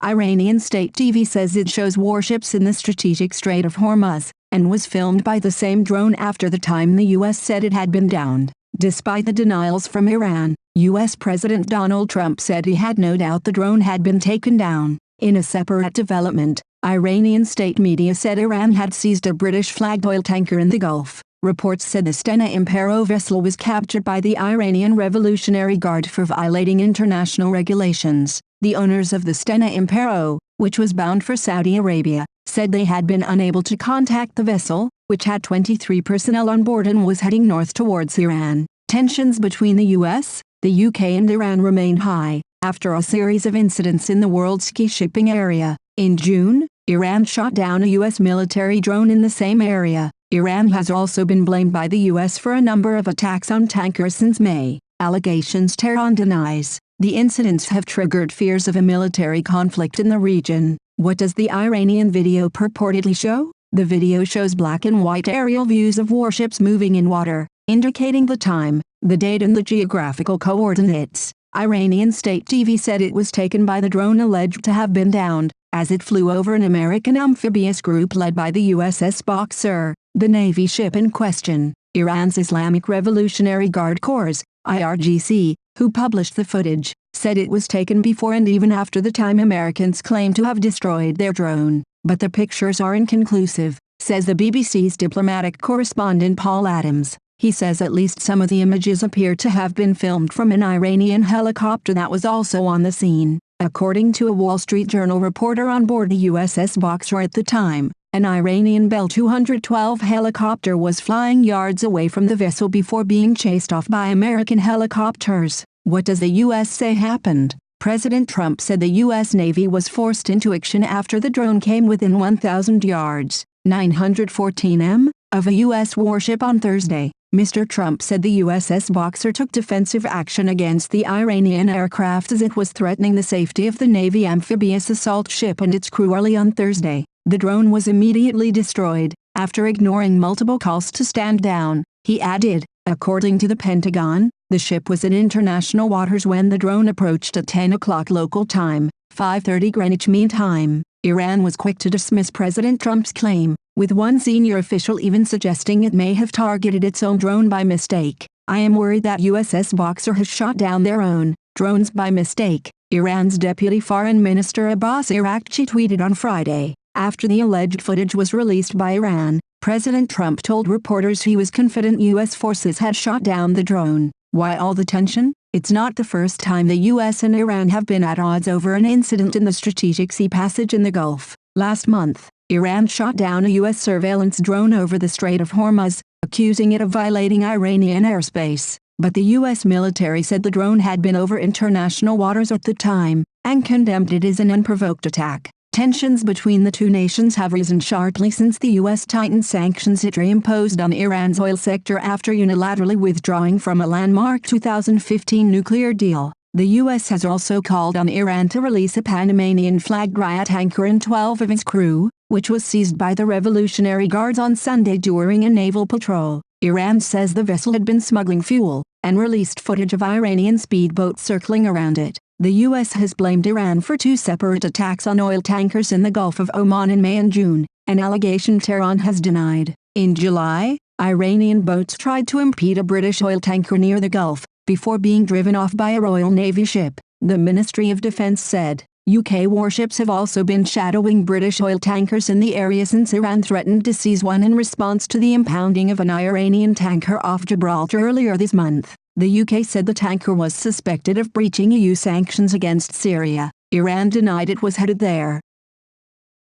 Iranian state TV says it shows warships in the strategic Strait of Hormuz, and was filmed by the same drone after the time the U.S. said it had been downed. Despite the denials from Iran, U.S. President Donald Trump said he had no doubt the drone had been taken down. In a separate development, Iranian state media said Iran had seized a British-flagged oil tanker in the Gulf. Reports said the Stena Impero vessel was captured by the Iranian Revolutionary Guard for violating international regulations. The owners of the Stena Impero, which was bound for Saudi Arabia, said they had been unable to contact the vessel, which had 23 personnel on board and was heading north towards Iran. Tensions between the U.S., the U.K. and Iran remain high, after a series of incidents in the world's key shipping area. In June, Iran shot down a U.S. military drone in the same area. Iran has also been blamed by the U.S. for a number of attacks on tankers since May. Allegations Tehran denies. The incidents have triggered fears of a military conflict in the region. What does the Iranian video purportedly show? The video shows black and white aerial views of warships moving in water, indicating the time, the date and the geographical coordinates. Iranian state TV said it was taken by the drone alleged to have been downed, as it flew over an American amphibious group led by the USS Boxer, the Navy ship in question. Iran's Islamic Revolutionary Guard Corps, IRGC, who published the footage, said it was taken before and even after the time Americans claim to have destroyed their drone. But the pictures are inconclusive, says the BBC's diplomatic correspondent Paul Adams. He says at least some of the images appear to have been filmed from an Iranian helicopter that was also on the scene. According to a Wall Street Journal reporter on board the USS Boxer at the time, an Iranian Bell 212 helicopter was flying yards away from the vessel before being chased off by American helicopters. What does the U.S. say happened? President Trump said the U.S. Navy was forced into action after the drone came within 1,000 yards, 914 m, of a U.S. warship on Thursday. Mr. Trump said the USS Boxer took defensive action against the Iranian aircraft as it was threatening the safety of the Navy amphibious assault ship and its crew early on Thursday. The drone was immediately destroyed, after ignoring multiple calls to stand down, he added. According to the Pentagon, the ship was in international waters when the drone approached at 10 o'clock local time, 5:30 Greenwich Mean Time. Iran was quick to dismiss President Trump's claim, with one senior official even suggesting it may have targeted its own drone by mistake. I am worried that USS Boxer has shot down their own drones by mistake, Iran's Deputy Foreign Minister Abbas Araghchi tweeted on Friday. After the alleged footage was released by Iran, President Trump told reporters he was confident U.S. forces had shot down the drone. Why all the tension? It's not the first time the U.S. and Iran have been at odds over an incident in the strategic sea passage in the Gulf. Last month, Iran shot down a U.S. surveillance drone over the Strait of Hormuz, accusing it of violating Iranian airspace. But the U.S. military said the drone had been over international waters at the time, and condemned it as an unprovoked attack. Tensions between the two nations have risen sharply since the U.S. tightened sanctions it reimposed on Iran's oil sector after unilaterally withdrawing from a landmark 2015 nuclear deal. The U.S. has also called on Iran to release a Panamanian-flagged riot tanker and 12 of its crew, which was seized by the Revolutionary Guards on Sunday during a naval patrol. Iran says the vessel had been smuggling fuel, and released footage of Iranian speedboats circling around it. The U.S. has blamed Iran for two separate attacks on oil tankers in the Gulf of Oman in May and June, an allegation Tehran has denied. In July, Iranian boats tried to impede a British oil tanker near the Gulf, before being driven off by a Royal Navy ship, the Ministry of Defense said. UK warships have also been shadowing British oil tankers in the area since Iran threatened to seize one in response to the impounding of an Iranian tanker off Gibraltar earlier this month. The UK said the tanker was suspected of breaching EU sanctions against Syria. Iran denied it was headed there.